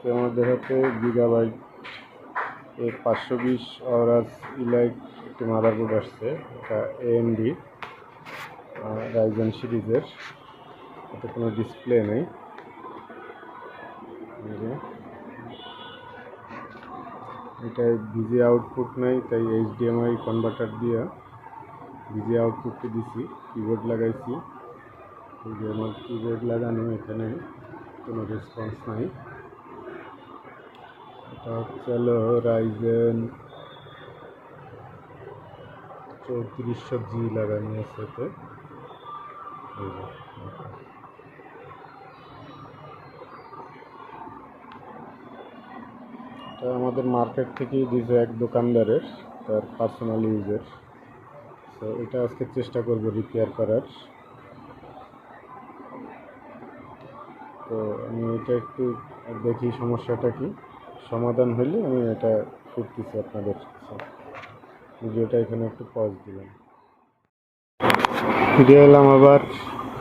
আজকে আমাদের হাতে গিগাবাইট A520 অরাস ইলাইট একটি মাদারবোর্ড আসছে। এটা AMD রাইজেন সিরিজের। এতে কোনো ডিসপ্লে নেই। এটায় ভিজি আউটপুট নেই, তাই HDMI কনভার্টার দিয়ে ভিজি আউটপুটটি দিছি। কিবোর্ড লাগাইছি, আমার কিবোর্ড লাগানো, এখানে কোনো রেসপন্স নাই। এটা হচ্ছে রাইজেন 3400G লাগানো আছে এতে। এটা আমাদের মার্কেট থেকেই দিয়েছে এক দোকানদারের, তার পার্সোনাল ইউজের। তো এটা আজকে চেষ্টা করব রিপেয়ার করার। তো আমি এটা একটু দেখি সমস্যাটা কি, সমাধান হলে আমি এটা করতেছি আপনাদের কাছে। ভিডিওটা এখানে একটু পজ দিলাম। ফিরে এলাম আবার।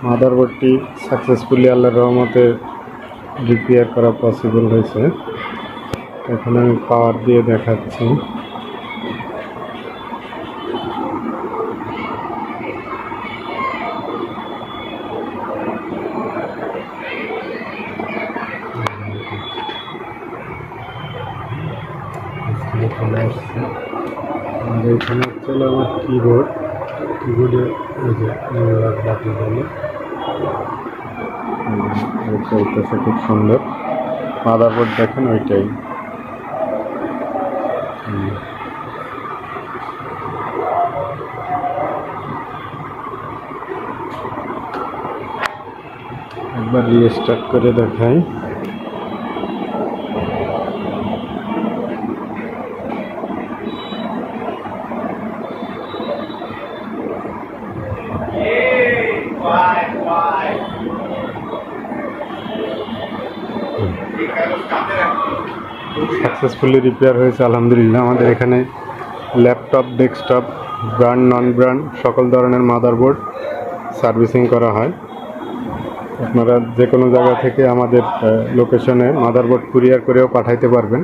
মাদারবোর্ডটি সাকসেসফুলি আল্লাহর রহমতে রিপেয়ার করা পসিবল হয়েছে। এখন আমি পাওয়ার দিয়ে দেখাচ্ছি। আর এখানে হচ্ছে আমার কিবোর্ডে ওই যে বাকি বলে চলতেছে খুব সুন্দর। মাদারবোর্ড দেখেন ওইটাই। একবার রিস্টার্ট করে দেখাই। সাকসেসফুলি রিপেয়ার হয়েছে আলহামদুলিল্লাহ। আমাদের এখানে ল্যাপটপ, ডেস্কটপ, ব্র্যান্ড নন ব্র্যান্ড সকল ধরনের মাদারবোর্ড সার্ভিসিং করা হয়। আপনারা যে কোনো জায়গা থেকে আমাদের লোকেশনে মাদারবোর্ড কুরিয়ার করেও পাঠাইতে পারবেন।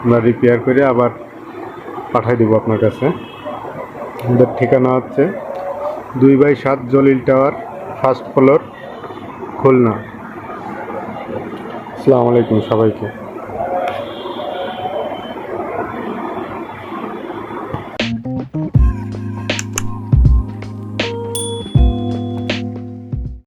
আমরা রিপেয়ার করে আবার পাঠাই দেবো আপনার কাছে। আমাদের ঠিকানা হচ্ছে 2/7 Jalil tower, first floor, Khulna. আসসালামু আলাইকুম সবাইকে।